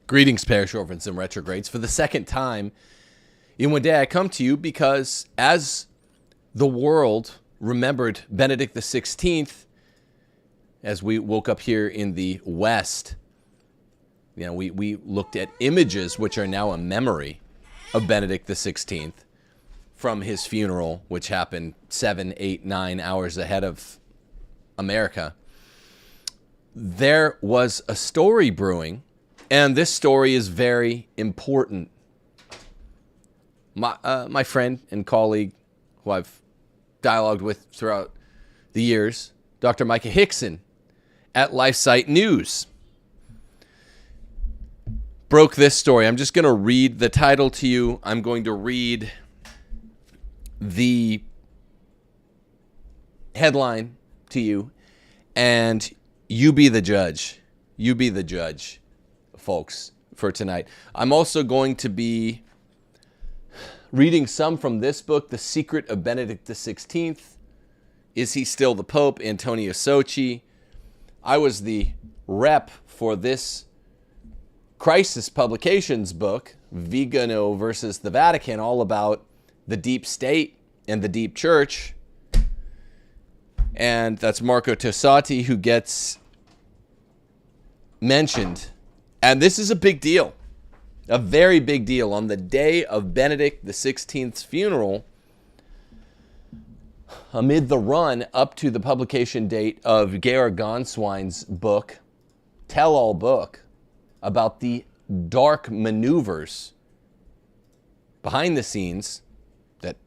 Greetings, parish orphans and retrogrades. For the second time in one day, I come to you because as the world remembered Benedict XVI, as we woke up here in the West, we looked at images which are now a memory of Benedict XVI from his funeral, which happened 7, 8, 9 hours ahead of America. There was a story brewing, and this story is very important. My friend and colleague, who I've dialogued with throughout the years, Dr. Micah Hickson at LifeSite News, broke this story. I'm just going to read the title to you. I'm going to read the headline to you, and you be the judge. You be the judge, folks, for tonight. I'm also going to be reading some from this book, The Secret of Benedict XVI. Is he still the Pope? Antonio Socci. I was the rep for this crisis publications book, Vigano versus the Vatican, all about the deep state and the deep church. And that's Marco Tossati who gets mentioned. And this is a big deal, a very big deal. On the day of Benedict XVI's funeral, amid the run up to the publication date of Georg Gonswein's book, tell-all book, about the dark maneuvers behind the scenes that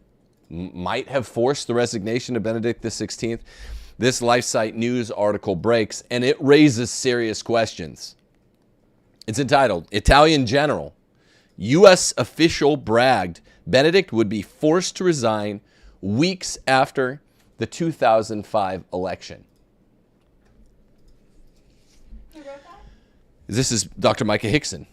might have forced the resignation of Benedict XVI, this LifeSite News article breaks, and it raises serious questions. It's entitled, Italian General, U.S. official bragged Benedict would be forced to resign weeks after the 2005 election. Who wrote that? This is Dr. Micah Hickson,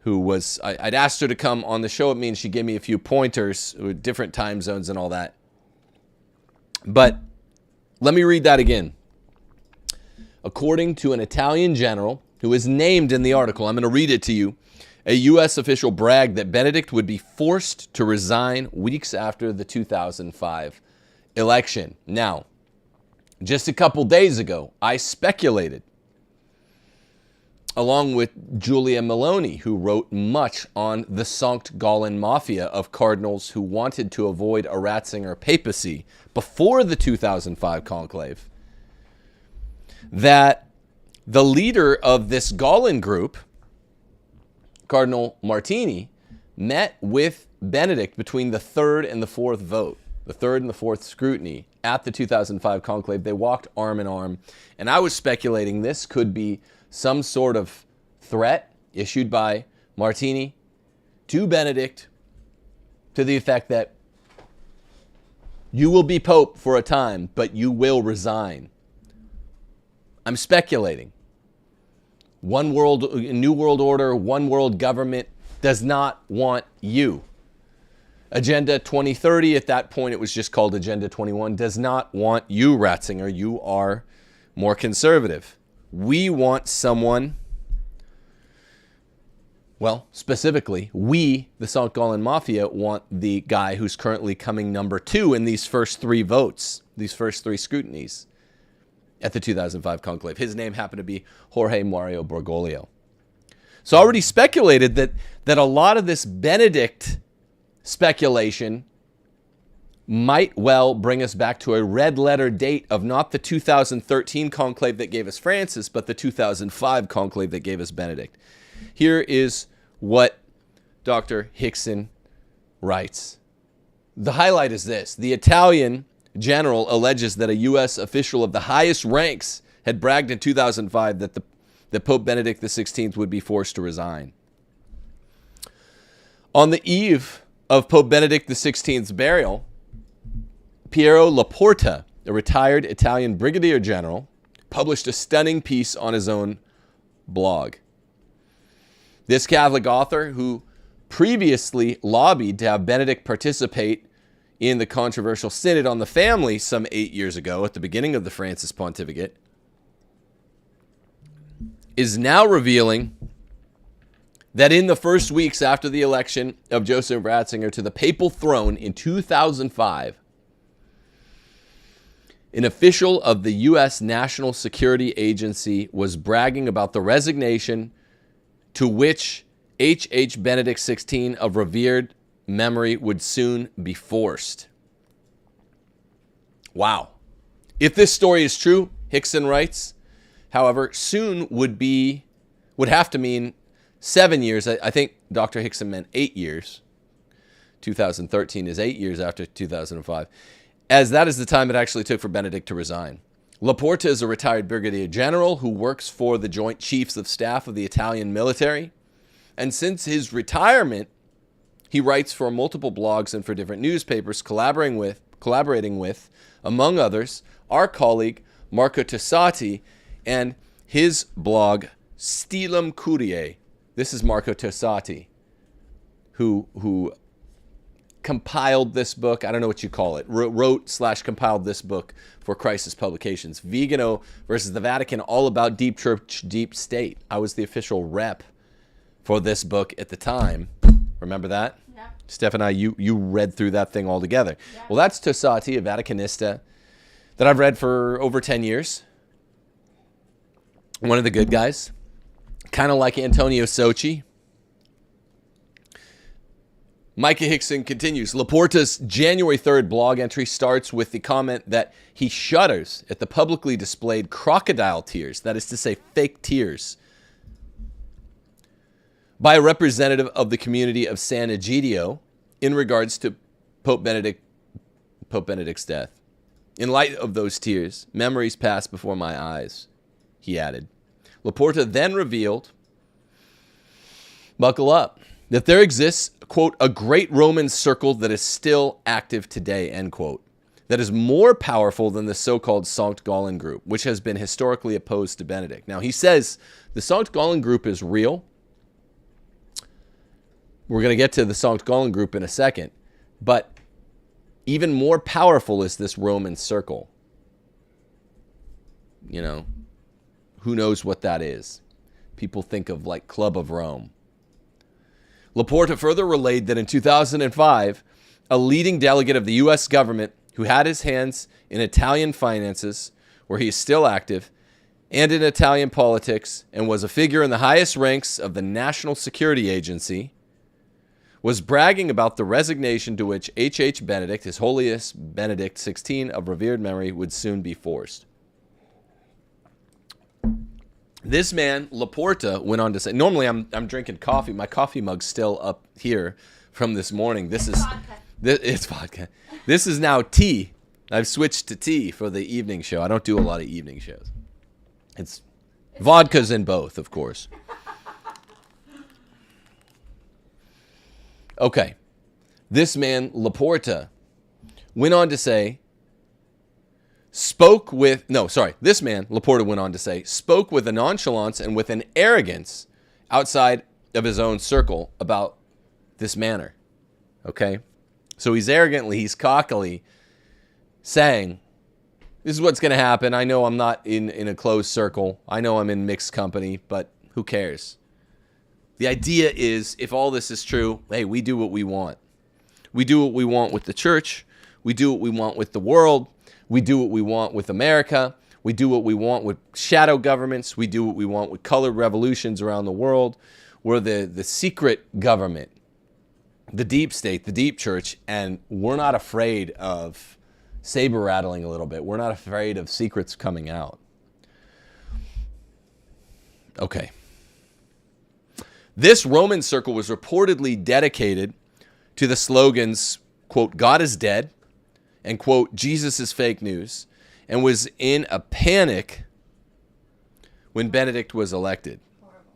who was, I'd asked her to come on the show with me, and she gave me a few pointers with different time zones and all that. But let me read that again. According to an Italian general who is named in the article, I'm going to read it to you. A U.S. official bragged that Benedict would be forced to resign weeks after the 2005 election. Now, just a couple days ago, I speculated, along with Giulia Meloni, who wrote much on the Sankt Gallen mafia of cardinals who wanted to avoid a Ratzinger papacy before the 2005 conclave, that the leader of this Gallen group, Cardinal Martini, met with Benedict between the third and the fourth vote, the third and the fourth scrutiny at the 2005 conclave. They walked arm in arm, and I was speculating this could be some sort of threat issued by Martini to Benedict to the effect that you will be Pope for a time, but you will resign. I'm speculating. One world, new world order, one world government does not want you. Agenda 2030, at that point it was just called Agenda 21, does not want you, Ratzinger. You are more conservative. We want someone, well, specifically, we, the Sankt Gallen Mafia, want the guy who's currently coming number 2 in these first 3 votes, these first 3 scrutinies at the 2005 conclave. His name happened to be Jorge Mario Bergoglio. So I already speculated that a lot of this Benedict speculation might well bring us back to a red letter date of not the 2013 conclave that gave us Francis, but the 2005 conclave that gave us Benedict. Here is what Dr. Hickson writes. The highlight is this. The Italian general alleges that a U.S. official of the highest ranks had bragged in 2005 that Pope Benedict XVI would be forced to resign. On the eve of Pope Benedict XVI's burial, Piero Laporta, a retired Italian brigadier general, published a stunning piece on his own blog. This Catholic author, who previously lobbied to have Benedict participate in the controversial Synod on the Family some 8 years ago at the beginning of the Francis pontificate, is now revealing that in the first weeks after the election of Joseph Ratzinger to the papal throne in 2005, an official of the U.S. National Security Agency was bragging about the resignation to which H. Benedict XVI of revered memory would soon be forced. Wow. If this story is true, Hickson writes, however, soon would have to mean 7 years. I think Dr. Hickson meant 8 years. 2013 is 8 years after 2005, as that is the time it actually took for Benedict to resign. Laporta is a retired brigadier general who works for the Joint Chiefs of Staff of the Italian military. And since his retirement, he writes for multiple blogs and for different newspapers, collaborating with, among others, our colleague Marco Tossati and his blog Stilum Curiae. This is Marco Tossati, who compiled this book. I don't know what you call it. Wrote/compiled this book for Crisis Publications. Vigano versus the Vatican, all about deep church, deep state. I was the official rep for this book at the time. Remember that? Yeah. Steph and I, you read through that thing all together. Yeah. Well, that's Tossati, a Vaticanista that I've read for over 10 years. One of the good guys. Kind of like Antonio Sochi. Micah Hickson continues. Laporta's January 3rd blog entry starts with the comment that he shudders at the publicly displayed crocodile tears, that is to say, fake tears, by a representative of the community of San Egidio in regards to Pope Benedict's death. In light of those tears, memories pass before my eyes, he added. Laporta then revealed, buckle up, that there exists, quote, a great Roman circle that is still active today, end quote, that is more powerful than the so-called Sankt Gallen group, which has been historically opposed to Benedict. Now, he says the Sankt Gallen group is real. We're going to get to the Sankt Gallen group in a second, but even more powerful is this Roman circle. You know, who knows what that is? People think of like Club of Rome. Laporta further relayed that in 2005, a leading delegate of the U.S. government who had his hands in Italian finances, where he is still active, and in Italian politics, and was a figure in the highest ranks of the National Security Agency, was bragging about the resignation to which H. Benedict, His Holiness Benedict XVI of revered memory, would soon be forced. This man, Laporta, went on to say, normally I'm drinking coffee. My coffee mug's still up here from this morning. It's vodka. This is now tea. I've switched to tea for the evening show. I don't do a lot of evening shows. It's vodka's in both, of course. Okay. This man, Laporta, went on to say, this man, Laporta, went on to say, spoke with a nonchalance and with an arrogance outside of his own circle about this manner. Okay? So he's cockily saying, this is what's going to happen. I know I'm not in a closed circle. I know I'm in mixed company, but who cares? The idea is, if all this is true, hey, we do what we want. We do what we want with the church. We do what we want with the world. We do what we want with America. We do what we want with shadow governments. We do what we want with colored revolutions around the world. We're the secret government, the deep state, the deep church, and we're not afraid of saber rattling a little bit. We're not afraid of secrets coming out. Okay. This Roman circle was reportedly dedicated to the slogans, quote, God is dead, and, quote, Jesus is fake news, and was in a panic when Benedict was elected. Horrible.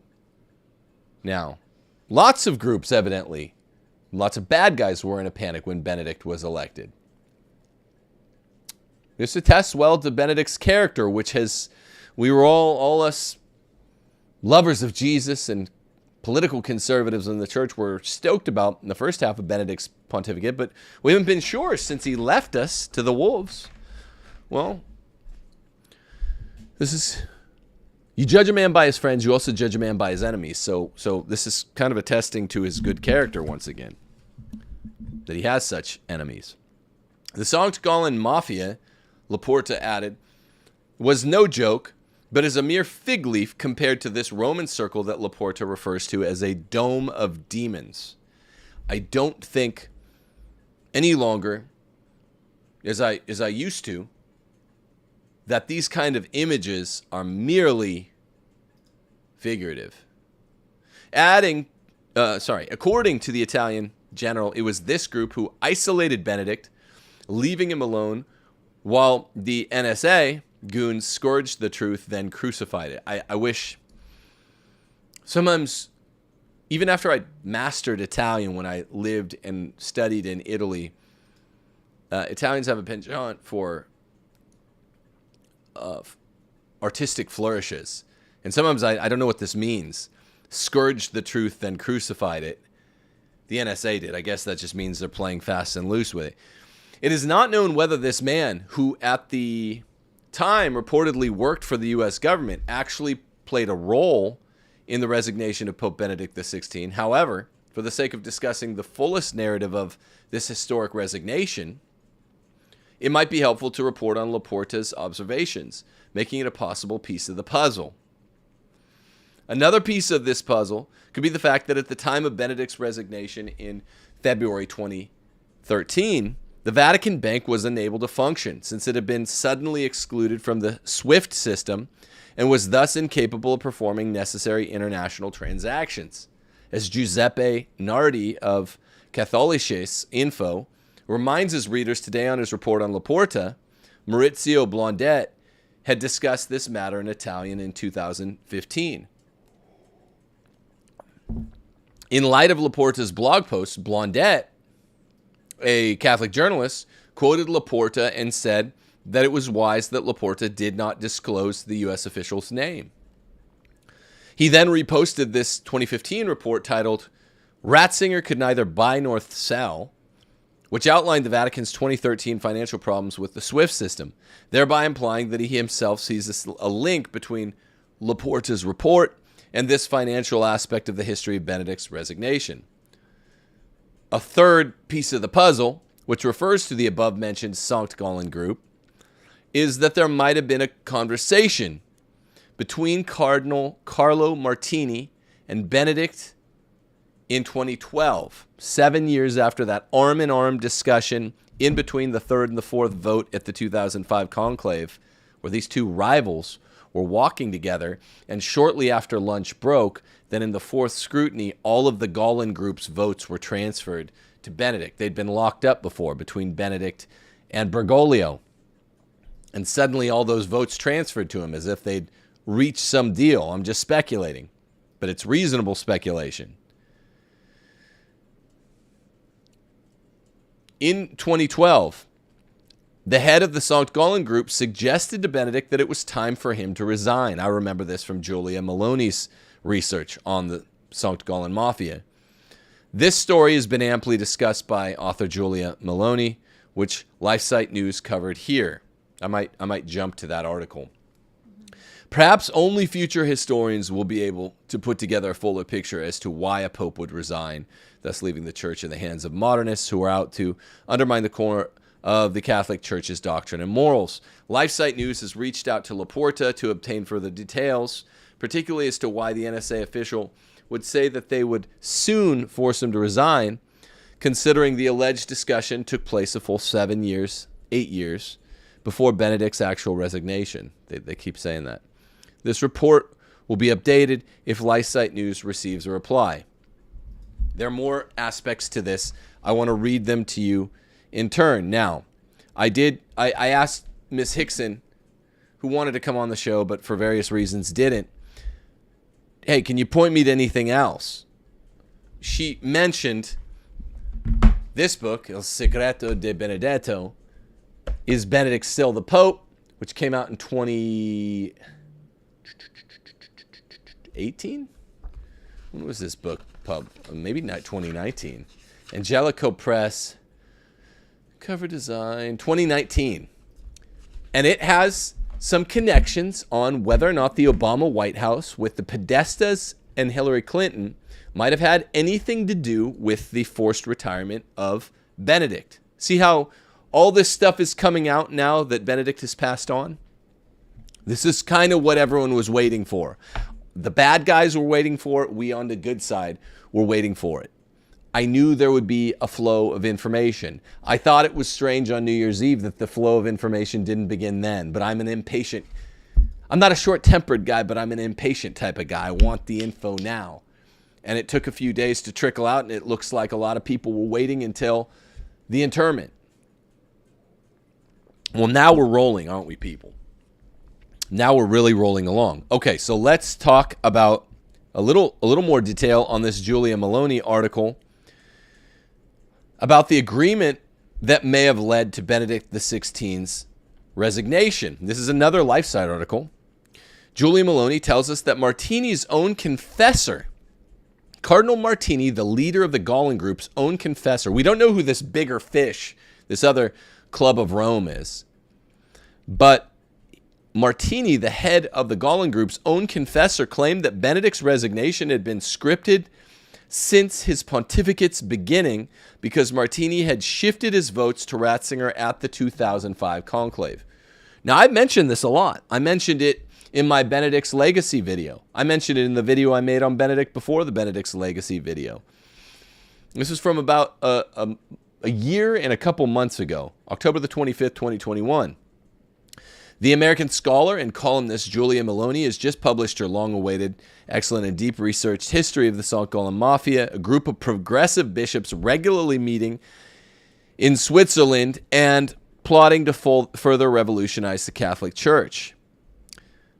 Now, lots of groups, evidently, lots of bad guys were in a panic when Benedict was elected. This attests well to Benedict's character, we were all us lovers of Jesus and political conservatives in the church were stoked about in the first half of Benedict's pontificate, but we haven't been sure since he left us to the wolves. Well, this is You judge a man by his friends, you also judge a man by his enemies. So this is kind of attesting to his good character once again, that he has such enemies. The Sankt Gallen Mafia, Laporta added, was no joke, but is a mere fig leaf compared to this Roman circle that Laporta refers to as a dome of demons. I don't think any longer, as I used to, that these kind of images are merely figurative. According to the Italian general, it was this group who isolated Benedict, leaving him alone, while the NSA goons scourged the truth, then crucified it. I wish sometimes, even after I mastered Italian when I lived and studied in Italy, Italians have a penchant for artistic flourishes. And sometimes I don't know what this means. Scourged the truth, then crucified it. The NSA did. I guess that just means they're playing fast and loose with it. It is not known whether this man, who at the time reportedly worked for the U.S. government, actually played a role in the resignation of Pope Benedict XVI. However, for the sake of discussing the fullest narrative of this historic resignation, it might be helpful to report on Laporta's observations, making it a possible piece of the puzzle. Another piece of this puzzle could be the fact that at the time of Benedict's resignation in February 2013, the Vatican Bank was unable to function since it had been suddenly excluded from the SWIFT system and was thus incapable of performing necessary international transactions. As Giuseppe Nardi of Catholicism Info reminds his readers today on his report on Laporta, Maurizio Blondet had discussed this matter in Italian in 2015. In light of Laporta's blog post, Blondet, a Catholic journalist, quoted Laporta and said that it was wise that Laporta did not disclose the U.S. official's name. He then reposted this 2015 report titled, "Ratzinger Could Neither Buy Nor Sell," which outlined the Vatican's 2013 financial problems with the SWIFT system, thereby implying that he himself sees a link between Laporta's report and this financial aspect of the history of Benedict's resignation. A third piece of the puzzle, which refers to the above-mentioned Sankt Gallen group, is that there might have been a conversation between Cardinal Carlo Martini and Benedict in 2012, 7 years after that arm-in-arm discussion in between the third and the fourth vote at the 2005 conclave, where these two rivals were walking together, and shortly after lunch broke, then in the fourth scrutiny, all of the Gallen group's votes were transferred to Benedict. They'd been locked up before between Benedict and Bergoglio. And suddenly all those votes transferred to him as if they'd reached some deal. I'm just speculating, but it's reasonable speculation. In 2012, the head of the Sankt Gallen group suggested to Benedict that it was time for him to resign. I remember this from Giulia Maloney's research on the Sankt Gallen Mafia. This story has been amply discussed by author Giulia Maloney, which LifeSite News covered here. I might jump to that article. Perhaps only future historians will be able to put together a fuller picture as to why a pope would resign, thus leaving the church in the hands of modernists who are out to undermine the core of the Catholic Church's doctrine and morals. LifeSite News has reached out to Laporta to obtain further details, particularly as to why the NSA official would say that they would soon force him to resign, considering the alleged discussion took place a full 8 years, before Benedict's actual resignation. They keep saying that. This report will be updated if LifeSite News receives a reply. There are more aspects to this. I want to read them to you in turn. Now, I asked Miss Hickson, who wanted to come on the show but for various reasons didn't, hey, can you point me to anything else? She mentioned this book, El Segreto de Benedetto, Is Benedict Still the Pope?, which came out in 2018? When was this book pub? Maybe not 2019. Angelico Press, cover design, 2019. And it has some connections on whether or not the Obama White House with the Podestas and Hillary Clinton might have had anything to do with the forced retirement of Benedict. See how all this stuff is coming out now that Benedict has passed on? This is kind of what everyone was waiting for. The bad guys were waiting for it. We on the good side were waiting for it. I knew there would be a flow of information. I thought it was strange on New Year's Eve that the flow of information didn't begin then, but I'm not a short-tempered guy, but I'm an impatient type of guy. I want the info now. And it took a few days to trickle out, and it looks like a lot of people were waiting until the interment. Well, now we're rolling, aren't we, people? Now we're really rolling along. Okay, so let's talk about a little more detail on this Julia Maloney article about the agreement that may have led to Benedict XVI's resignation. This is another LifeSite article. Julia Maloney tells us that Martini's own confessor, Cardinal Martini, the leader of the Gaulen group's own confessor. We don't know who this bigger fish, this other Club of Rome is. But Martini, the head of the Gaulen group's own confessor, claimed that Benedict's resignation had been scripted since his pontificate's beginning because Martini had shifted his votes to Ratzinger at the 2005 conclave. Now, I've mentioned this a lot. I mentioned it in my Benedict's Legacy video. I mentioned it in the video I made on Benedict before the Benedict's Legacy video. This was from about a year and a couple months ago, October the 25th, 2021. The American scholar and columnist Julia Maloney has just published her long-awaited, excellent and deep researched history of the St. Gallen Mafia, a group of progressive bishops regularly meeting in Switzerland and plotting to further revolutionize the Catholic Church.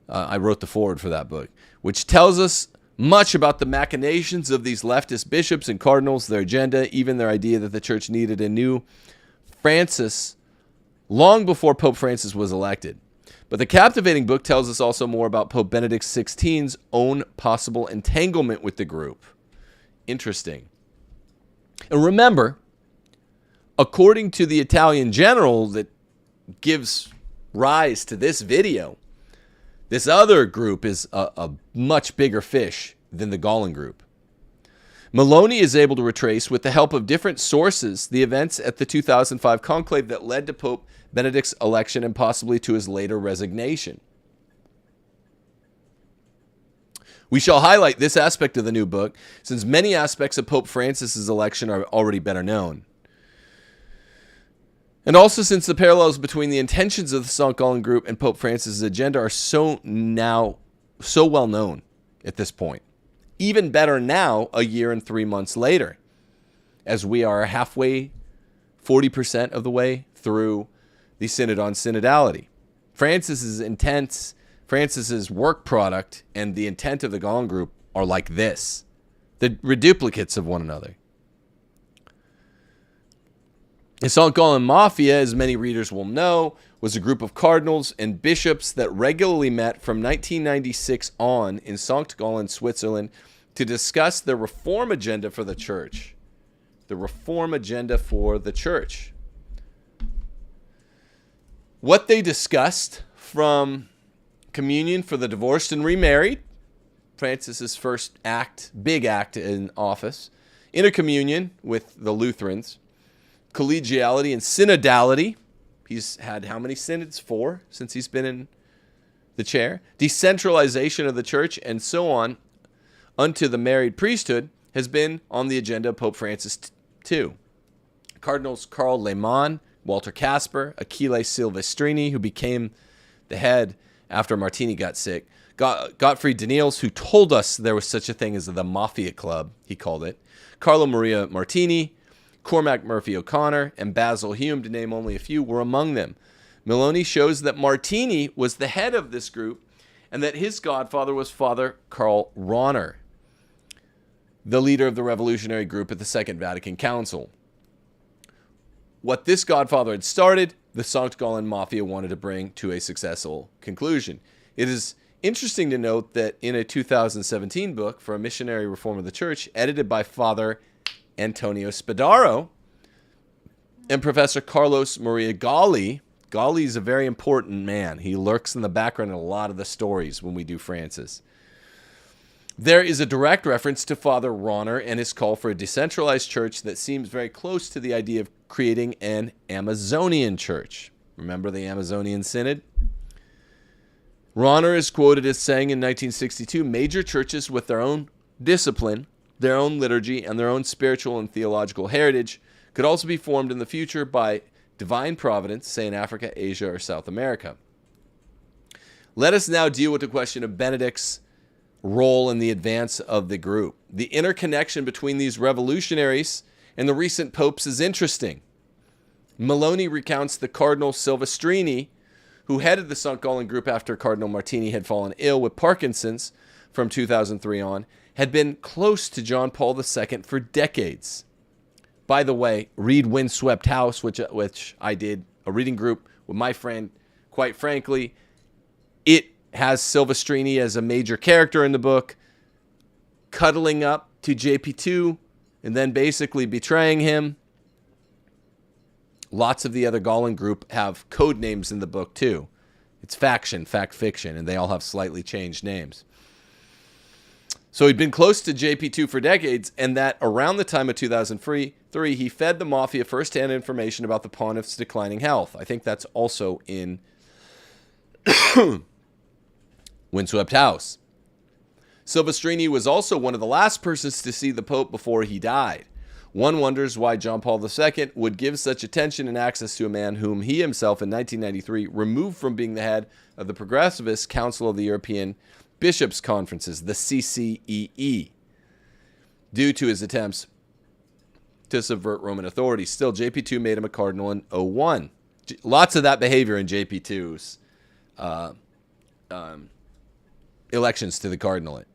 I wrote the foreword for that book, which tells us much about the machinations of these leftist bishops and cardinals, their agenda, even their idea that the church needed a new Francis long before Pope Francis was elected. But the captivating book tells us also more about Pope Benedict XVI's own possible entanglement with the group. Interesting. And remember, according to the Italian general that gives rise to this video, this other group is a much bigger fish than the Gaulen group. Maloney is able to retrace, with the help of different sources, the events at the 2005 conclave that led to Pope Benedict's election and possibly to his later resignation. We shall highlight this aspect of the new book, since many aspects of Pope Francis's election are already better known. And also since the parallels between the intentions of the St. Gallen group and Pope Francis's agenda are so well known at this point. Even better now, a year and 3 months later, as we are halfway, 40% of the way through the Synod on Synodality. Francis's work product and the intent of the Gaulen group are like this. They're reduplicates of one another. The St. Gallen Mafia, as many readers will know, was a group of cardinals and bishops that regularly met from 1996 on in St. Gallen, Switzerland, to discuss the reform agenda for the church. The reform agenda for the church. What they discussed, from communion for the divorced and remarried, Francis's first big act in office, intercommunion with the Lutherans, collegiality and synodality. He's had how many synods? 4 since he's been in the chair. Decentralization of the church and so on unto the married priesthood has been on the agenda of Pope Francis too. Cardinals Karl Lehmann, Walter Casper, Achille Silvestrini, who became the head after Martini got sick, Gottfried Daniels, who told us there was such a thing as the Mafia Club, he called it, Carlo Maria Martini, Cormac Murphy O'Connor, and Basil Hume, to name only a few, were among them. Maloney shows that Martini was the head of this group and that his godfather was Father Karl Rahner, the leader of the revolutionary group at the Second Vatican Council. What this godfather had started, the St. Gallen Mafia wanted to bring to a successful conclusion. It is interesting to note that in a 2017 book for a missionary reform of the church, edited by Father Antonio Spadaro and Professor Carlos Maria Galli, Golly's a very important man. He lurks in the background in a lot of the stories when we do Francis. There is a direct reference to Father Ronner and his call for a decentralized church that seems very close to the idea of creating an Amazonian church. Remember the Amazonian Synod? Ronner is quoted as saying in 1962, major churches with their own discipline, their own liturgy, and their own spiritual and theological heritage could also be formed in the future by divine providence, say in Africa, Asia, or South America. Let us now deal with the question of Benedict's role in the advance of the group. The interconnection between these revolutionaries and the recent popes is interesting. Maloney recounts that Cardinal Silvestrini, who headed the St. Gallen group after Cardinal Martini had fallen ill with Parkinson's from 2003 on, had been close to John Paul II for decades. By the way, read Windswept House, which I did a reading group with my friend. Quite frankly, it has Silvestrini as a major character in the book, cuddling up to JP2 and then basically betraying him. Lots of the other Gallen group have code names in the book too. It's faction, fact fiction, and they all have slightly changed names. So he'd been close to JP2 for decades, and that around the time of 2003, he fed the mafia firsthand information about the pontiff's declining health. I think that's also in Windswept House. Silvestrini was also one of the last persons to see the Pope before he died. One wonders why John Paul II would give such attention and access to a man whom he himself in 1993 removed from being the head of the Progressivist Council of the European Bishops' Conferences, the CCEE, due to his attempts to subvert Roman authority. Still, JP2 made him a cardinal in 2001. Lots of that behavior in JP2's elections to the cardinalate.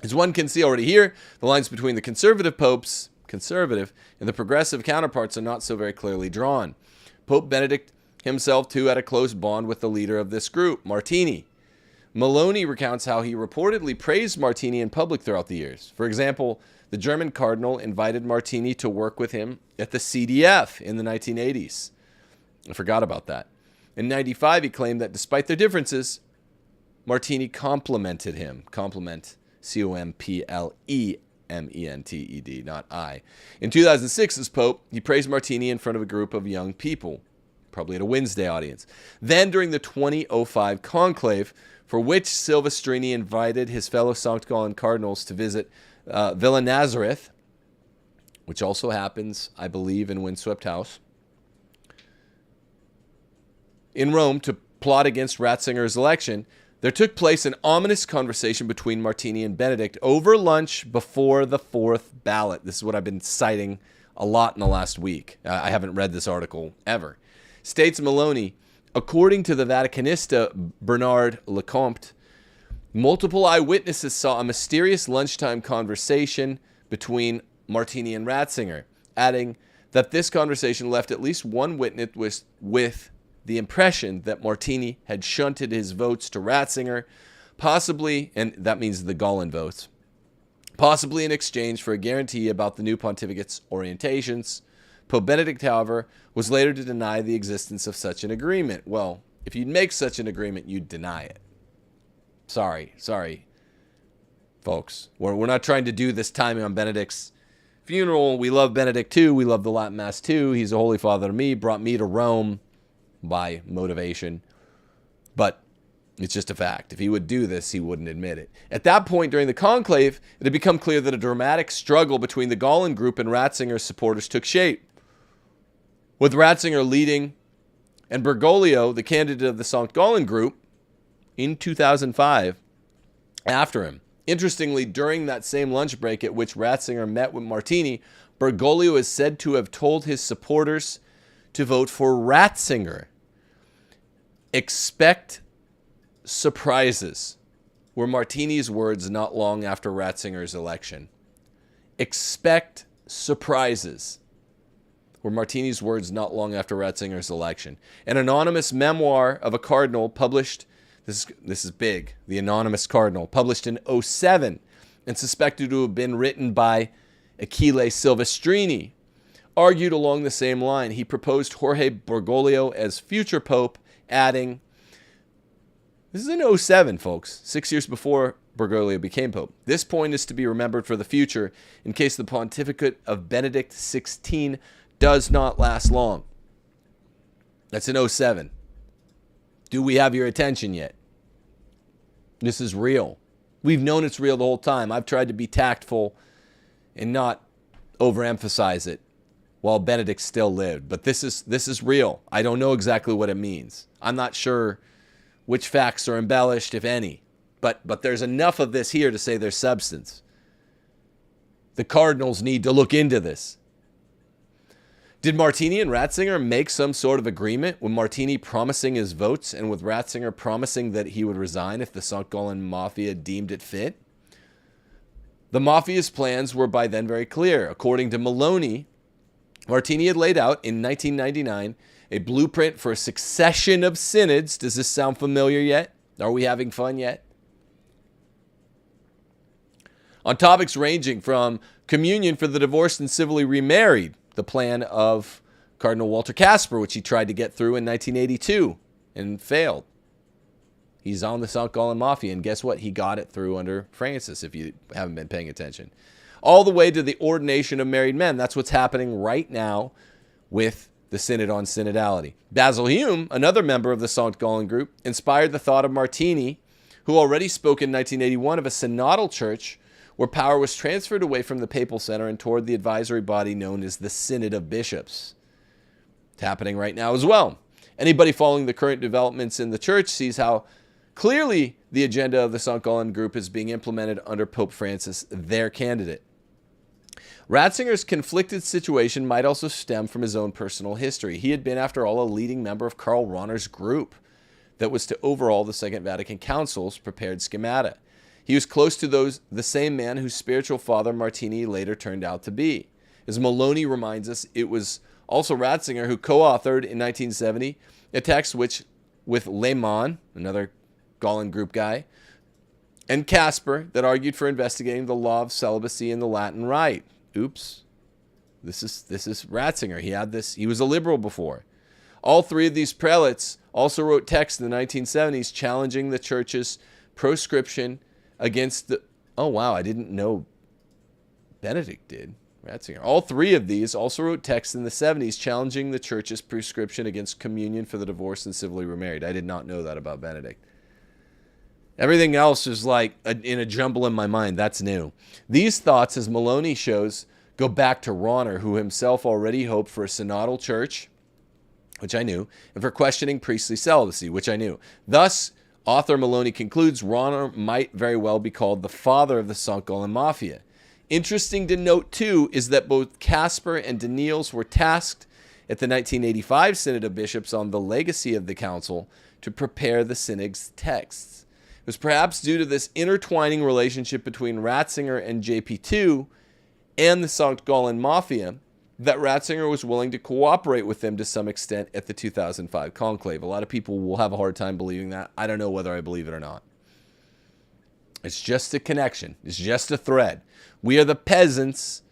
As one can see already here, the lines between the conservative popes, and the progressive counterparts are not so very clearly drawn. Pope Benedict himself, too, had a close bond with the leader of this group, Martini. Maloney recounts how he reportedly praised Martini in public throughout the years. For example, the German cardinal invited Martini to work with him at the CDF in the 1980s. I forgot about that. In 1995, he claimed that despite their differences, Martini complimented him. Compliment, C-O-M-P-L-E-M-E-N-T-E-D, not I. In 2006, as Pope, he praised Martini in front of a group of young people, probably at a Wednesday audience. Then, during the 2005 conclave, for which Silvestrini invited his fellow St. Gallen cardinals to visit Villa Nazareth, which also happens, I believe, in Windswept House, in Rome to plot against Ratzinger's election, there took place an ominous conversation between Martini and Benedict over lunch before the fourth ballot. This is what I've been citing a lot in the last week. I haven't read this article ever. States Maloney, according to the Vaticanista Bernard Lecomte, multiple eyewitnesses saw a mysterious lunchtime conversation between Martini and Ratzinger, adding that this conversation left at least one witness with the impression that Martini had shunted his votes to Ratzinger, possibly, and that means the Gallen votes, possibly in exchange for a guarantee about the new pontificate's orientations. Pope Benedict, however, was later to deny the existence of such an agreement. Well, if you'd make such an agreement, you'd deny it. Sorry, folks. We're not trying to do this timing on Benedict's funeral. We love Benedict too. We love the Latin Mass too. He's a holy father to me, brought me to Rome by motivation. But it's just a fact. If he would do this, he wouldn't admit it. At that point during the conclave, it had become clear that a dramatic struggle between the Gallen group and Ratzinger's supporters took shape, with Ratzinger leading and Bergoglio, the candidate of the St. Gallen group, in 2005, after him. Interestingly, during that same lunch break at which Ratzinger met with Martini, Bergoglio is said to have told his supporters to vote for Ratzinger. Expect surprises were Martini's words not long after Ratzinger's election. Expect surprises were Martini's words not long after Ratzinger's election. An anonymous memoir of a cardinal published, this is big, The Anonymous Cardinal, published in 2007 and suspected to have been written by Achille Silvestrini, argued along the same line. He proposed Jorge Bergoglio as future pope, adding, this is in 07, folks, 6 years before Bergoglio became pope. This point is to be remembered for the future in case the pontificate of Benedict XVI does not last long. That's in 07. Do we have your attention yet? This is real. We've known it's real the whole time. I've tried to be tactful and not overemphasize it while Benedict still lived. But this is real. I don't know exactly what it means. I'm not sure which facts are embellished, if any. But there's enough of this here to say there's substance. The cardinals need to look into this. Did Martini and Ratzinger make some sort of agreement, with Martini promising his votes and with Ratzinger promising that he would resign if the St. Gallen Mafia deemed it fit? The Mafia's plans were by then very clear. According to Maloney, Martini had laid out in 1999 a blueprint for a succession of synods. Does this sound familiar yet? Are we having fun yet? On topics ranging from communion for the divorced and civilly remarried, the plan of Cardinal Walter Casper, which he tried to get through in 1982 and failed. He's on the St. Gallen Mafia, and guess what? He got it through under Francis, if you haven't been paying attention. All the way to the ordination of married men. That's what's happening right now with the Synod on Synodality. Basil Hume, another member of the St. Gallen group, inspired the thought of Martini, who already spoke in 1981 of a synodal church where power was transferred away from the papal center and toward the advisory body known as the Synod of Bishops. It's happening right now as well. Anybody following the current developments in the church sees how clearly the agenda of the St. Gallen group is being implemented under Pope Francis, their candidate. Ratzinger's conflicted situation might also stem from his own personal history. He had been, after all, a leading member of Karl Rahner's group that was to overhaul the Second Vatican Council's prepared schemata. He was close to the same man whose spiritual father Martini later turned out to be. As Maloney reminds us, it was also Ratzinger who co-authored in 1970 a text which, with Lehmann, another Gallen group guy, and Casper, that argued for investigating the law of celibacy in the Latin Rite. Oops. This is Ratzinger. He had this. He was a liberal before. All three of these prelates also wrote texts in the 1970s challenging the church's proscription against the... Oh, wow. I didn't know Benedict did. Ratzinger. All three of these also wrote texts in the 70s challenging the church's prescription against communion for the divorced and civilly remarried. I did not know that about Benedict. Everything else is like in a jumble in my mind. That's new. These thoughts, as Maloney shows, go back to Rahner, who himself already hoped for a synodal church, which I knew, and for questioning priestly celibacy, which I knew. Thus, author Maloney concludes Rahner might very well be called the father of the St. Gallen Mafia. Interesting to note, too, is that both Casper and Daniels were tasked at the 1985 Synod of Bishops on the legacy of the council to prepare the synod's texts. It was perhaps due to this intertwining relationship between Ratzinger and JP2 and the St. Gallen Mafia that Ratzinger was willing to cooperate with them to some extent at the 2005 conclave. A lot of people will have a hard time believing that. I don't know whether I believe it or not. It's just a connection. It's just a thread. We are the peasants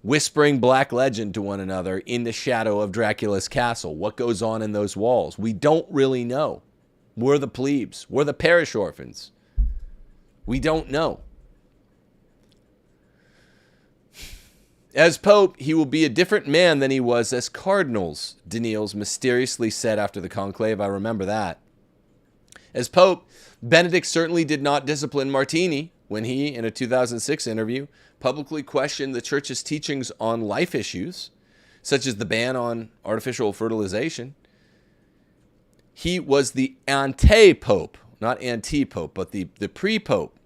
whispering black legend to one another in the shadow of Dracula's castle. What goes on in those walls? We don't really know. We're the plebes. We're the parish orphans. We don't know. As Pope, he will be a different man than he was as cardinals, Daniels mysteriously said after the conclave. I remember that. As Pope, Benedict certainly did not discipline Martini when he, in a 2006 interview, publicly questioned the church's teachings on life issues, such as the ban on artificial fertilization. He was the ante-pope, not anti-pope, but the pre-pope,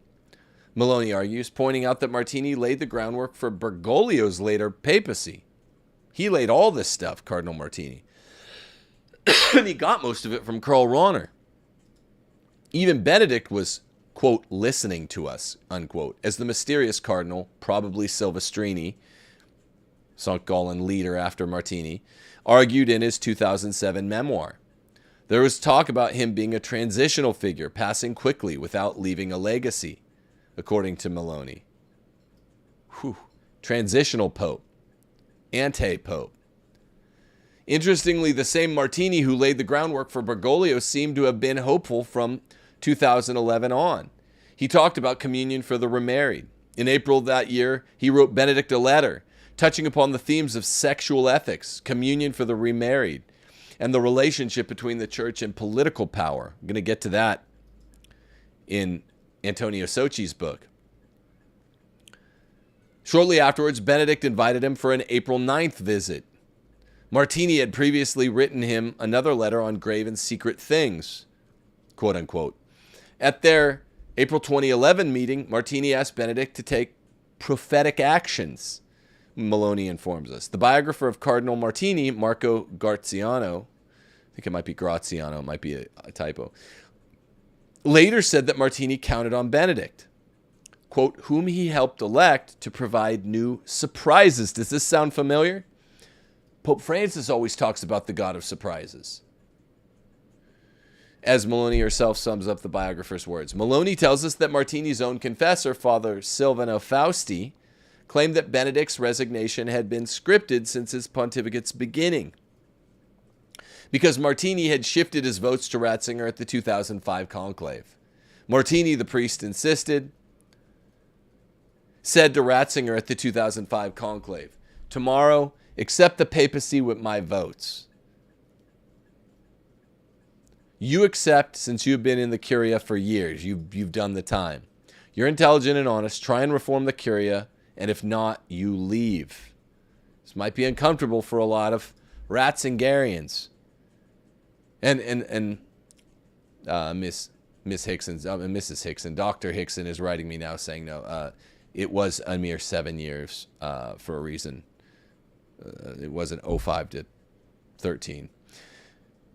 Maloney argues, pointing out that Martini laid the groundwork for Bergoglio's later papacy. He laid all this stuff, Cardinal Martini. And he got most of it from Karl Rahner. Even Benedict was, quote, listening to us, unquote, as the mysterious cardinal, probably Silvestrini, St. Gallen leader after Martini, argued in his 2007 memoir. There was talk about him being a transitional figure, passing quickly without leaving a legacy, according to Maloney. Transitional pope. Ante-pope. Interestingly, the same Martini who laid the groundwork for Bergoglio seemed to have been hopeful from 2011 on. He talked about communion for the remarried. In April of that year, he wrote Benedict a letter touching upon the themes of sexual ethics, communion for the remarried, and the relationship between the church and political power. I'm going to get to that in Antonio Socci's book. Shortly afterwards, Benedict invited him for an April 9th visit. Martini had previously written him another letter on grave and secret things, quote unquote. At their April 2011 meeting, Martini asked Benedict to take prophetic actions, Maloney informs us. The biographer of Cardinal Martini, Marco Graziano, I think it might be Graziano, it might be a typo, later said that Martini counted on Benedict, quote, whom he helped elect to provide new surprises. Does this sound familiar? Pope Francis always talks about the God of surprises. As Maloney herself sums up the biographer's words. Maloney tells us that Martini's own confessor, Father Silvano Fausti, claimed that Benedict's resignation had been scripted since his pontificate's beginning, because Martini had shifted his votes to Ratzinger at the 2005 conclave. Martini, the priest, said to Ratzinger at the 2005 conclave, tomorrow, accept the papacy with my votes. You accept, since you've been in the Curia for years, you've done the time. You're intelligent and honest, try and reform the Curia, and if not, you leave. This might be uncomfortable for a lot of Ratzingerians. And Miss Hickson, Mrs. Hickson, Dr. Hickson is writing me now saying, no, it was a mere 7 years for a reason. It wasn't 05 to 13.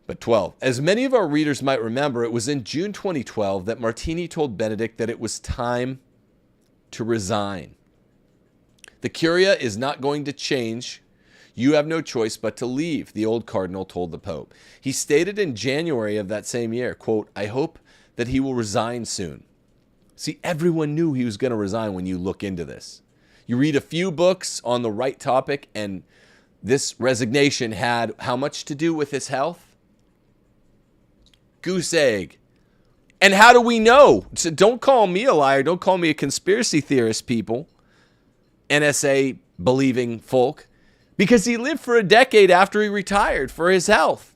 But 12. As many of our readers might remember, it was in June 2012 that Martini told Benedict that it was time to resign. The Curia is not going to change. You have no choice but to leave, the old cardinal told the Pope. He stated in January of that same year, quote, I hope that he will resign soon. See, everyone knew he was going to resign when you look into this. You read a few books on the right topic, and this resignation had how much to do with his health? Goose egg. And how do we know? So don't call me a liar. Don't call me a conspiracy theorist, people. NSA believing folk. Because he lived for a decade after he retired for his health.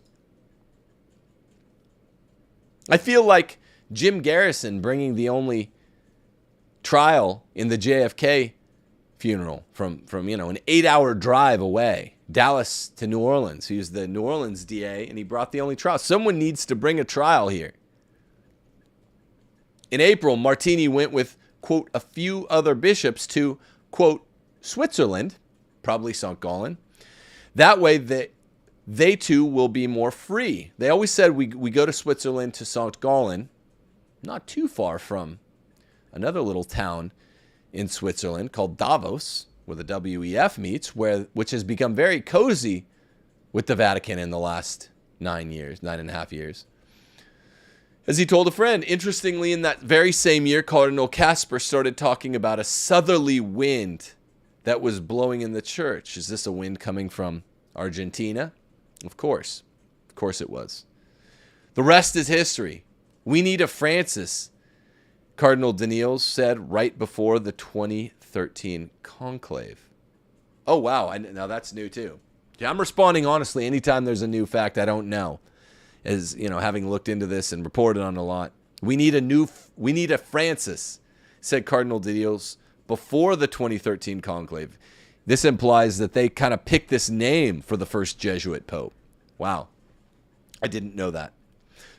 I feel like Jim Garrison bringing the only trial in the JFK funeral from an 8-hour drive away. Dallas to New Orleans. He was the New Orleans DA, and he brought the only trial. Someone needs to bring a trial here. In April, Martini went with, quote, a few other bishops to, quote, Switzerland, probably St. Gallen. That way, they too will be more free. They always said we go to Switzerland to St. Gallen, not too far from another little town in Switzerland called Davos, where the WEF meets, which has become very cozy with the Vatican in the last 9.5 years. As he told a friend, interestingly, in that very same year, Cardinal Casper started talking about a southerly wind that was blowing in the church. Is this a wind coming from Argentina? Of course. Of course it was. The rest is history. We need a Francis, Cardinal Daniels said right before the 2013 conclave. Oh, wow. Now that's new, too. Yeah, I'm responding honestly anytime there's a new fact I don't know. As, having looked into this and reported on a lot. We need a Francis, said Cardinal Daniels before the 2013 conclave. This implies that they kind of picked this name for the first Jesuit pope. Wow. I didn't know that.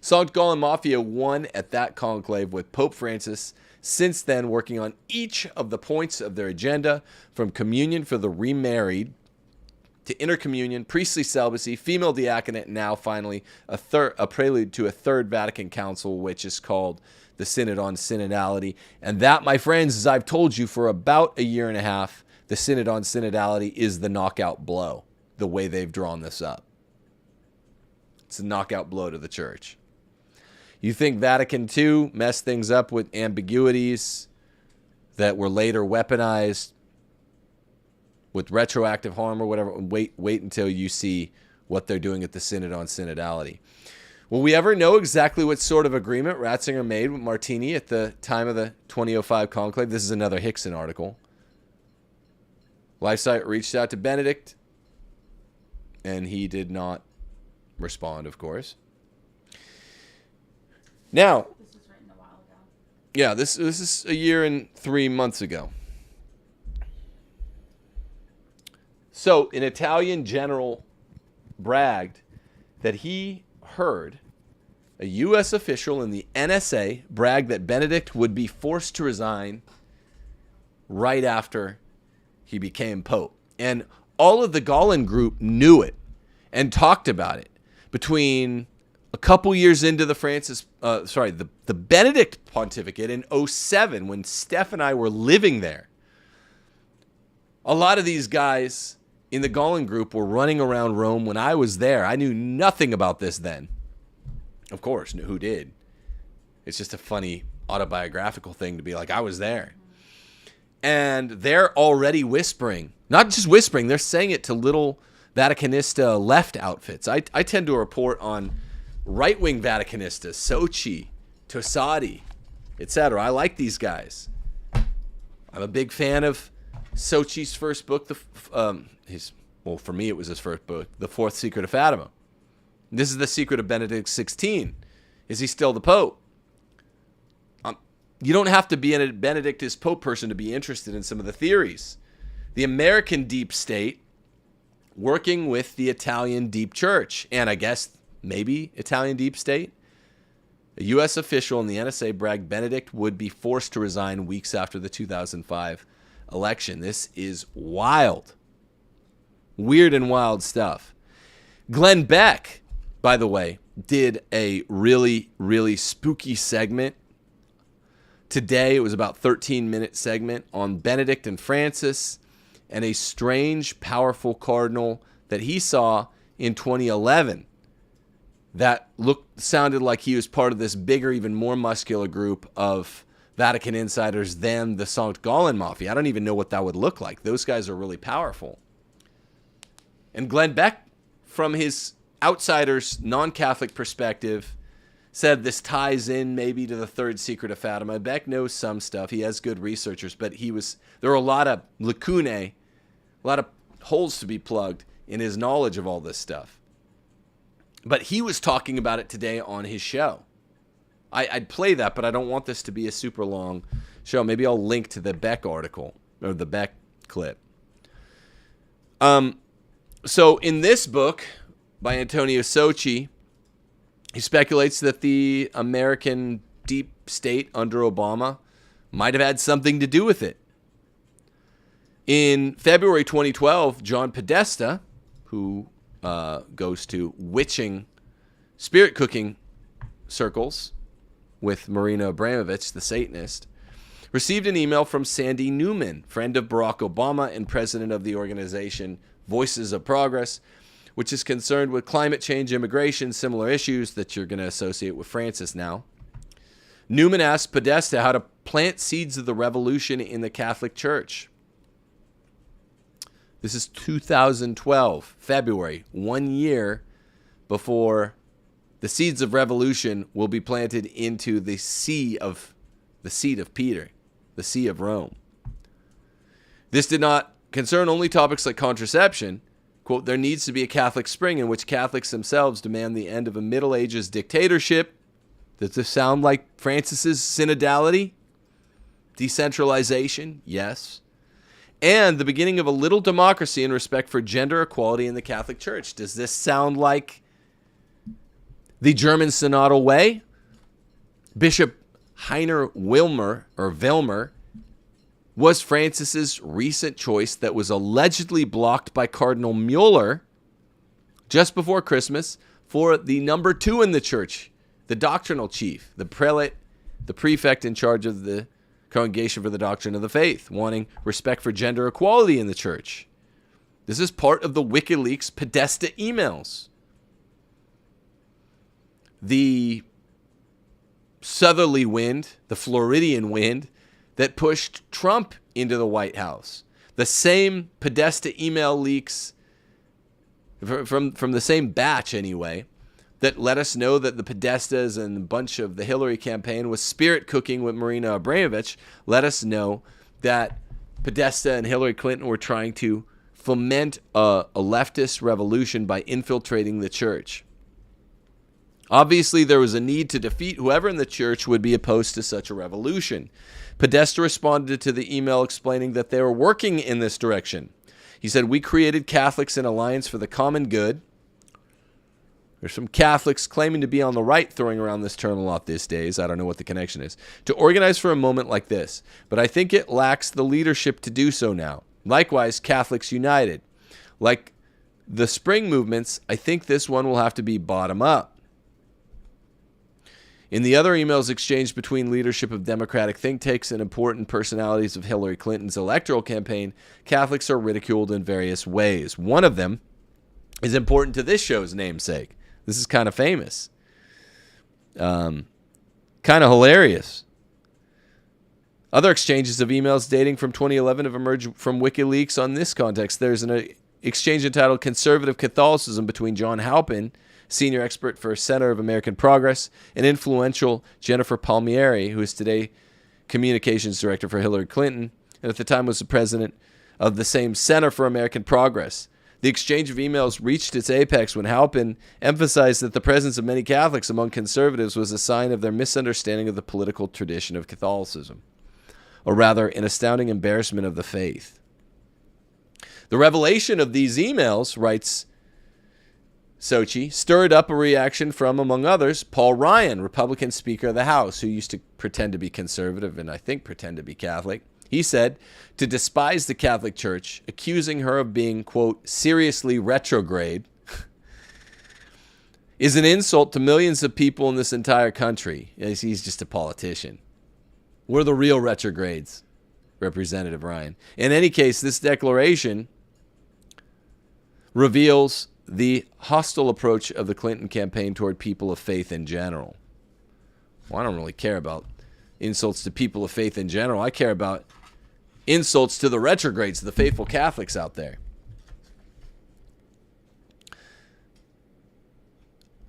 St. Gallen Mafia won at that conclave, with Pope Francis since then working on each of the points of their agenda, from communion for the remarried to intercommunion, priestly celibacy, female diaconate, and now finally a prelude to a third Vatican Council, which is called the Synod on Synodality. And that, my friends, as I've told you for about a year and a half, the Synod on Synodality is the knockout blow, the way they've drawn this up. It's a knockout blow to the church. You think Vatican II messed things up with ambiguities that were later weaponized with retroactive harm or whatever? Wait until you see what they're doing at the Synod on Synodality. Will we ever know exactly what sort of agreement Ratzinger made with Martini at the time of the 2005 conclave? This is another Hickson article. LifeSite reached out to Benedict, and he did not respond, of course. Now, this was written a while ago. Yeah, this is a year and 3 months ago. So, an Italian general bragged that he heard a U.S. official in the NSA brag that Benedict would be forced to resign right after he became Pope. And all of the Galen group knew it and talked about it. Between a couple years into the Benedict pontificate in 2007, when Steph and I were living there, a lot of these guys in the Galen group were running around Rome when I was there. I knew nothing about this then. Of course, who did? It's just a funny autobiographical thing to be like, I was there. And they're already whispering. Not just whispering, they're saying it to little Vaticanista left outfits. I tend to report on right-wing Vaticanistas, Sochi, Tosati, etc. I like these guys. I'm a big fan of Sochi's first book, for me it was his first book, The Fourth Secret of Fatima. This is the secret of Benedict XVI. Is he still the Pope? You don't have to be a Benedictist Pope person to be interested in some of the theories. The American deep state working with the Italian deep church, and I guess maybe Italian deep state. A U.S. official in the NSA bragged Benedict would be forced to resign weeks after the 2005 election. This is wild. Weird and wild stuff. Glenn Beck, by the way, did a really, really spooky segment today. It was about a 13-minute segment on Benedict and Francis and a strange, powerful cardinal that he saw in 2011 that sounded like he was part of this bigger, even more muscular group of Vatican insiders than the St. Gallen Mafia. I don't even know what that would look like. Those guys are really powerful. And Glenn Beck, from his outsider's non-Catholic perspective, said this ties in maybe to the third secret of Fatima. Beck knows some stuff. He has good researchers, but there were a lot of lacunae, a lot of holes to be plugged in his knowledge of all this stuff. But he was talking about it today on his show. I'd play that, but I don't want this to be a super long show. Maybe I'll link to the Beck article or the Beck clip. So in this book by Antonio Sochi, he speculates that the American deep state under Obama might have had something to do with it. In February 2012, John Podesta, who goes to witching, spirit cooking circles with Marina Abramovich, the Satanist, received an email from Sandy Newman, friend of Barack Obama and president of the organization Voices of Progress, which is concerned with climate change, immigration, similar issues that you're going to associate with Francis now. Newman asked Podesta how to plant seeds of the revolution in the Catholic Church. This is 2012, February, 1 year before the seeds of revolution will be planted into the seat of Peter, the see of Rome. This did not concern only topics like contraception. Quote, there needs to be a Catholic spring in which Catholics themselves demand the end of a Middle Ages dictatorship. Does this sound like Francis's synodality? Decentralization? Yes. And the beginning of a little democracy and respect for gender equality in the Catholic Church. Does this sound like the German synodal way? Bishop Heiner Wilmer was Francis's recent choice that was allegedly blocked by Cardinal Mueller just before Christmas for the number 2 in the church, the doctrinal chief, the prelate, the prefect in charge of the Congregation for the Doctrine of the Faith, wanting respect for gender equality in the church. This is part of the WikiLeaks Podesta emails. The southerly wind, the Floridian wind, that pushed Trump into the White House. The same Podesta email leaks from the same batch anyway, that let us know that the Podestas and a bunch of the Hillary campaign was spirit cooking with Marina Abramovich, let us know that Podesta and Hillary Clinton were trying to foment a leftist revolution by infiltrating the church. Obviously, there was a need to defeat whoever in the church would be opposed to such a revolution. Podesta responded to the email explaining that they were working in this direction. He said, "We created Catholics in Alliance for the Common Good." There's some Catholics claiming to be on the right throwing around this term a lot these days. I don't know what the connection is. "To organize for a moment like this, but I think it lacks the leadership to do so now. Likewise, Catholics United. Like the spring movements, I think this one will have to be bottom up." In the other emails exchanged between leadership of Democratic think tanks and important personalities of Hillary Clinton's electoral campaign, Catholics are ridiculed in various ways. One of them is important to this show's namesake. This is kind of famous. Kind of hilarious. Other exchanges of emails dating from 2011 have emerged from WikiLeaks on this context. There's an exchange entitled Conservative Catholicism between John Halpin, senior expert for Center of American Progress, and influential Jennifer Palmieri, who is today communications director for Hillary Clinton, and at the time was the president of the same Center for American Progress. The exchange of emails reached its apex when Halpin emphasized that the presence of many Catholics among conservatives was a sign of their misunderstanding of the political tradition of Catholicism, or rather, an astounding embarrassment of the faith. The revelation of these emails, writes Sochi, stirred up a reaction from, among others, Paul Ryan, Republican Speaker of the House, who used to pretend to be conservative and I think pretend to be Catholic. He said to despise the Catholic Church, accusing her of being, quote, seriously retrograde, is an insult to millions of people in this entire country. He's just a politician. We're the real retrogrades, Representative Ryan. In any case, this declaration reveals the hostile approach of the Clinton campaign toward people of faith in general. Well, I don't really care about insults to people of faith in general. I care about insults to the retrogrades, the faithful Catholics out there.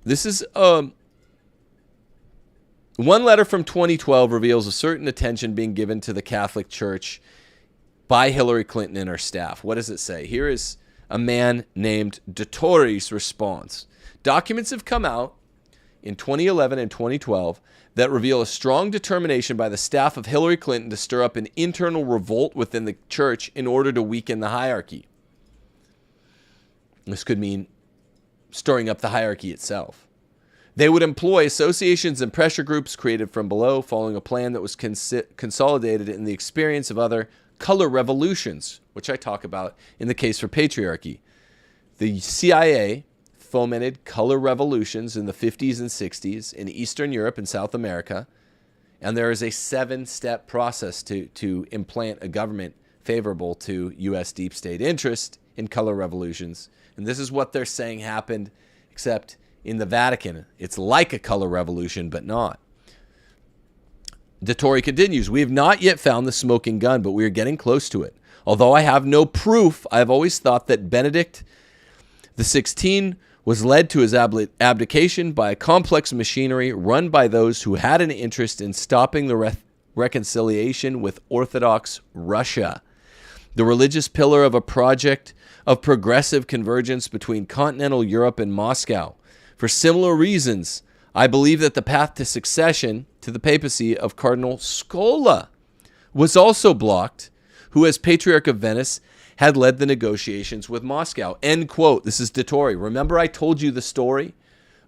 This is one letter from 2012 reveals a certain attention being given to the Catholic Church by Hillary Clinton and her staff. What does it say? Here is a man named Dottori's response. Documents have come out in 2011 and 2012 that reveal a strong determination by the staff of Hillary Clinton to stir up an internal revolt within the church in order to weaken the hierarchy. This could mean stirring up the hierarchy itself. They would employ associations and pressure groups created from below, following a plan that was consolidated in the experience of other color revolutions, which I talk about in the case for patriarchy. The CIA fomented color revolutions in the 50s and 60s in Eastern Europe and South America, and there is a 7-step process to implant a government favorable to U.S. deep state interest in color revolutions. And this is what they're saying happened, except in the Vatican. It's like a color revolution, but not. Dottori continues, we have not yet found the smoking gun, but we are getting close to it. Although I have no proof, I have always thought that Benedict XVI was led to his abdication by a complex machinery run by those who had an interest in stopping the reconciliation with Orthodox Russia, the religious pillar of a project of progressive convergence between continental Europe and Moscow. For similar reasons, I believe that the path to succession to the papacy of Cardinal Scola was also blocked, who as Patriarch of Venice had led the negotiations with Moscow. End quote. This is Dottori. Remember I told you the story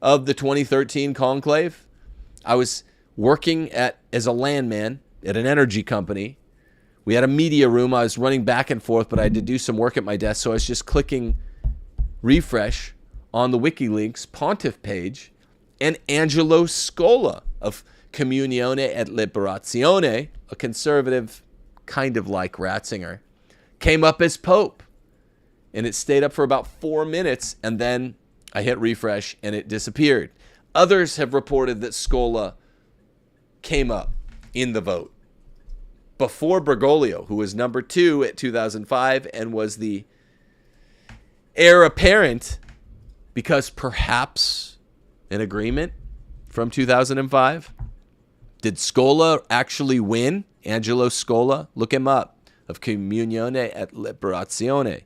of the 2013 conclave? I was working as a landman at an energy company. We had a media room. I was running back and forth, but I had to do some work at my desk, so I was just clicking refresh on the WikiLeaks Pontiff page, and Angelo Scola of Comunione et Liberazione, a conservative kind of like Ratzinger, came up as Pope. And it stayed up for about 4 minutes, and then I hit refresh and it disappeared. Others have reported that Scola came up in the vote before Bergoglio, who was number 2 at 2005 and was the heir apparent because perhaps an agreement from 2005? Did Scola actually win? Angelo Scola, look him up, of Comunione et Liberazione.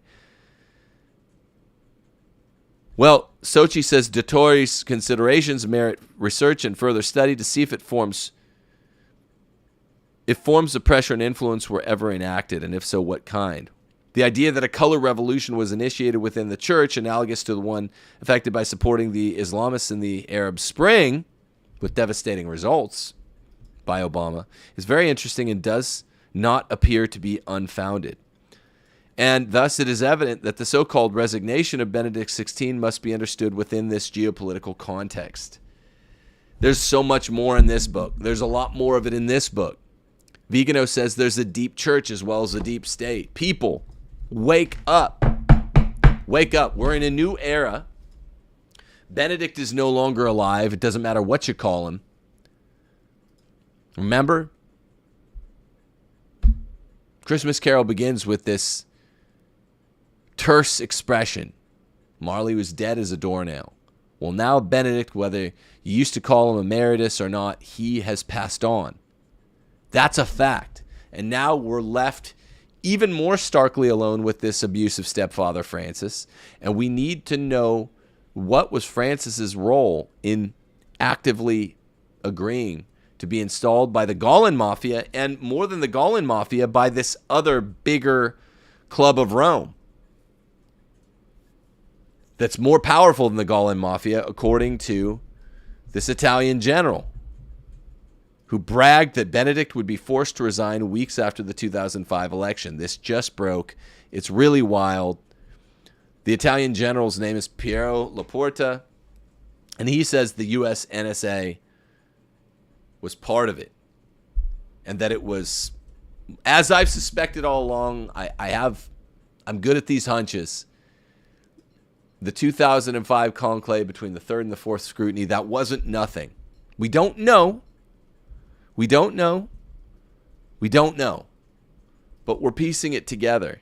Well, Sochi says Dettori's considerations merit research and further study to see if forms of pressure and influence were ever enacted, and if so, what kind. The idea that a color revolution was initiated within the church, analogous to the one effected by supporting the Islamists in the Arab Spring, with devastating results by Obama, is very interesting and does not appear to be unfounded. And thus it is evident that the so-called resignation of Benedict XVI must be understood within this geopolitical context. There's so much more in this book. There's a lot more of it in this book. Vigano says there's a deep church as well as a deep state. People, wake up. Wake up. We're in a new era. Benedict is no longer alive. It doesn't matter what you call him. Remember? Christmas Carol begins with this terse expression. Marley was dead as a doornail. Well, now Benedict, whether you used to call him emeritus or not, he has passed on. That's a fact. And now we're left even more starkly alone with this abusive stepfather, Francis. And we need to know what was Francis's role in actively agreeing to be installed by the Gaulen Mafia, and more than the Gaulen Mafia, by this other bigger club of Rome that's more powerful than the Gaulen Mafia, according to this Italian general who bragged that Benedict would be forced to resign weeks after the 2005 election. This just broke. It's really wild. The Italian general's name is Piero Laporta, and he says the U.S. NSA was part of it, and that it was, as I've suspected all along, I'm good at these hunches. The 2005 conclave between the third and the fourth scrutiny, that wasn't nothing. We don't know. We don't know. We don't know. But we're piecing it together.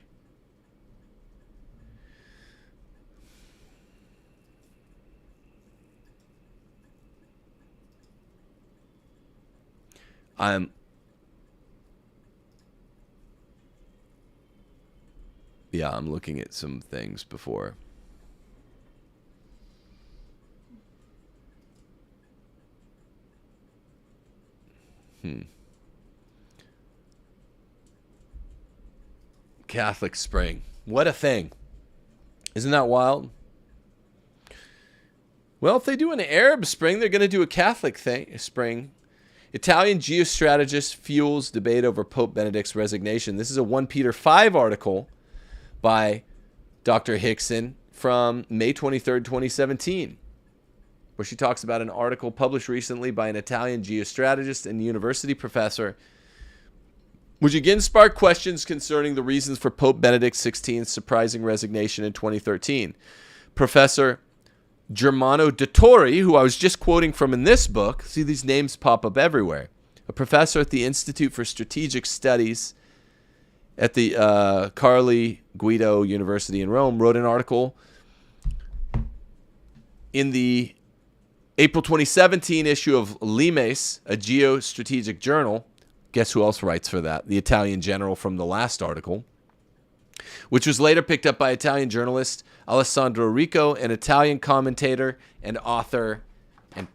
I'm looking at some things before. Catholic Spring. What a thing. Isn't that wild? Well, if they do an Arab Spring, they're going to do a Catholic spring. Italian geostrategist fuels debate over Pope Benedict's resignation. This is a 1 Peter 5 article by Dr. Hickson from May 23rd, 2017, where she talks about an article published recently by an Italian geostrategist and university professor, which again sparked questions concerning the reasons for Pope Benedict XVI's surprising resignation in 2013. Professor Germano Dettori, who I was just quoting from in this book, see these names pop up everywhere, a professor at the Institute for Strategic Studies at the Carli Guido University in Rome, wrote an article in the April 2017 issue of Limes, a geostrategic journal. Guess who else writes for that? The Italian general from the last article, which was later picked up by Italian journalist Alessandro Rico, an Italian commentator and author, and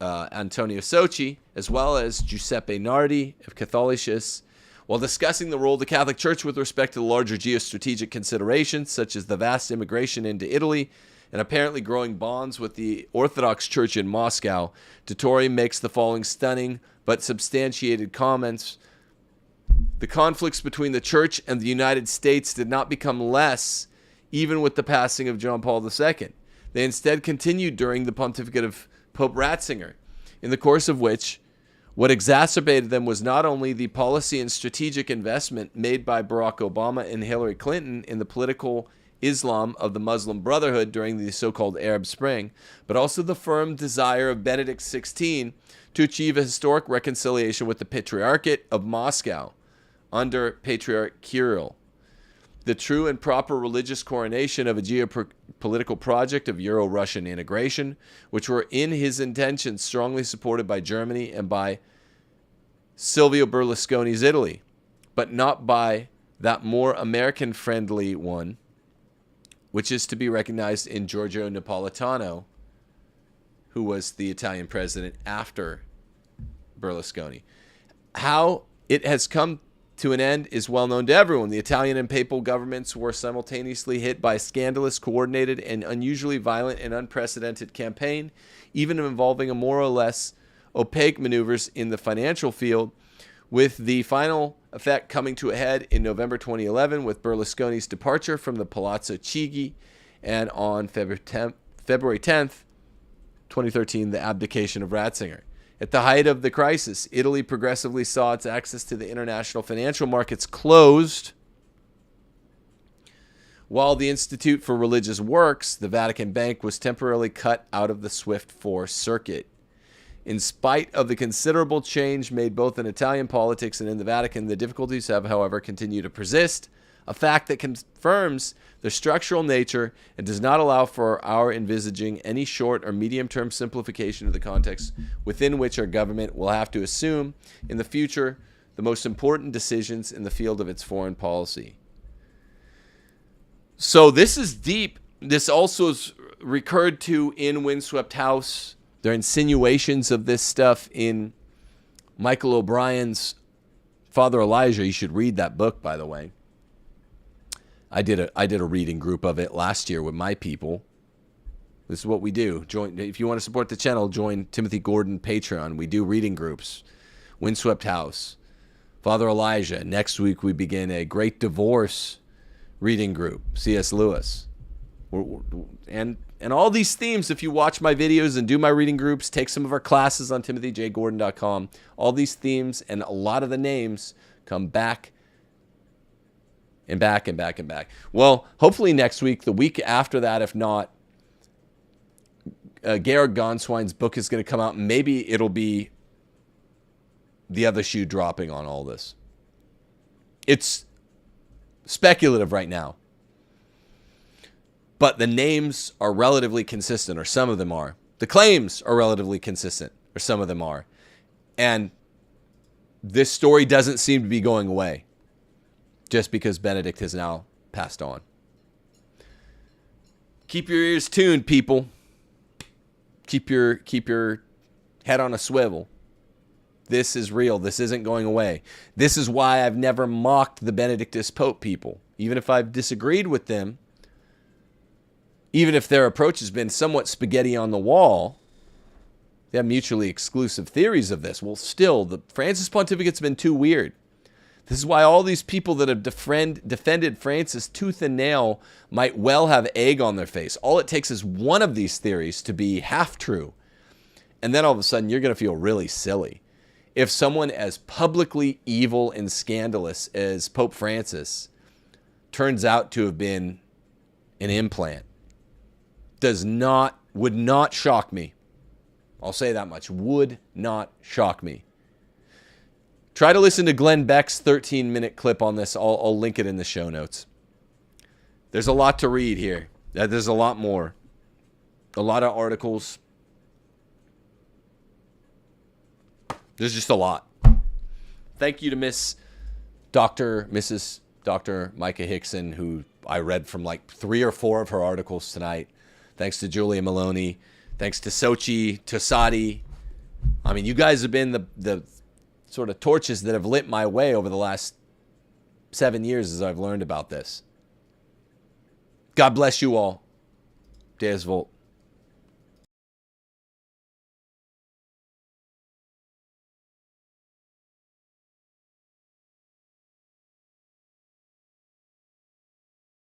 Antonio Sochi, as well as Giuseppe Nardi of Catholicis, while discussing the role of the Catholic Church with respect to the larger geostrategic considerations, such as the vast immigration into Italy and apparently growing bonds with the Orthodox Church in Moscow. Dettori makes the following stunning but substantiated comments. The conflicts between the Church and the United States did not become less even with the passing of John Paul II. They instead continued during the pontificate of Pope Ratzinger, in the course of which what exacerbated them was not only the policy and strategic investment made by Barack Obama and Hillary Clinton in the political Islam of the Muslim Brotherhood during the so-called Arab Spring, but also the firm desire of Benedict XVI to achieve a historic reconciliation with the Patriarchate of Moscow under Patriarch Kirill. the true and proper religious coronation of a geopolitical project of Euro-Russian integration, which were in his intentions strongly supported by Germany and by Silvio Berlusconi's Italy, but not by that more American-friendly one, which is to be recognized in Giorgio Napolitano, who was the Italian president after Berlusconi. How it has come to an end is well known to everyone. The Italian and papal governments were simultaneously hit by a scandalous, coordinated, and unusually violent and unprecedented campaign, even involving a more or less opaque maneuvers in the financial field, with the final effect coming to a head in November 2011 with Berlusconi's departure from the Palazzo Chigi, and on February 10th, 2013, the abdication of Ratzinger. At the height of the crisis, Italy progressively saw its access to the international financial markets closed, while the Institute for Religious Works, the Vatican Bank, was temporarily cut out of the SWIFT 4 circuit. In spite of the considerable change made both in Italian politics and in the Vatican, the difficulties have, however, continued to persist, a fact that confirms their structural nature and does not allow for our envisaging any short or medium-term simplification of the context within which our government will have to assume in the future the most important decisions in the field of its foreign policy. So this is deep. This also is recurred to in Windswept House. There are insinuations of this stuff in Michael O'Brien's Father Elijah. You should read that book, by the way. I did a reading group of it last year with my people. This is what we do. Join if you want to support the channel. Join Timothy Gordon Patreon. We do reading groups. Windswept House, Father Elijah. Next week we begin a Great Divorce reading group. C.S. Lewis, and all these themes. If you watch my videos and do my reading groups, take some of our classes on timothyjgordon.com. All these themes and a lot of the names come back. And back and back and back. Well, hopefully next week, the week after that, if not, Gerhard Gonswein's book is going to come out. Maybe it'll be the other shoe dropping on all this. It's speculative right now. But the names are relatively consistent, or some of them are. The claims are relatively consistent, or some of them are. And this story doesn't seem to be going away, just because Benedict has now passed on. Keep your ears tuned, people. Keep your head on a swivel. This is real. This isn't going away. This is why I've never mocked the Benedictist Pope people. Even if I've disagreed with them, even if their approach has been somewhat spaghetti on the wall, they have mutually exclusive theories of this. Well, still, the Francis pontificate's been too weird. This is why all these people that have defended Francis tooth and nail might well have egg on their face. All it takes is one of these theories to be half true. And then all of a sudden, you're going to feel really silly. If someone as publicly evil and scandalous as Pope Francis turns out to have been an implant, would not shock me. I'll say that much. Would not shock me. Try to listen to Glenn Beck's 13-minute clip on this. I'll link it in the show notes. There's a lot to read here. There's a lot more. A lot of articles. There's just a lot. Thank you to Mrs. Dr. Micah Hickson, who I read from like 3 or 4 of her articles tonight. Thanks to Julia Maloney. Thanks to Sochi, Tosadi. I mean, you guys have been the sort of torches that have lit my way over the last 7 years as I've learned about this. God bless you all. Deus Volt.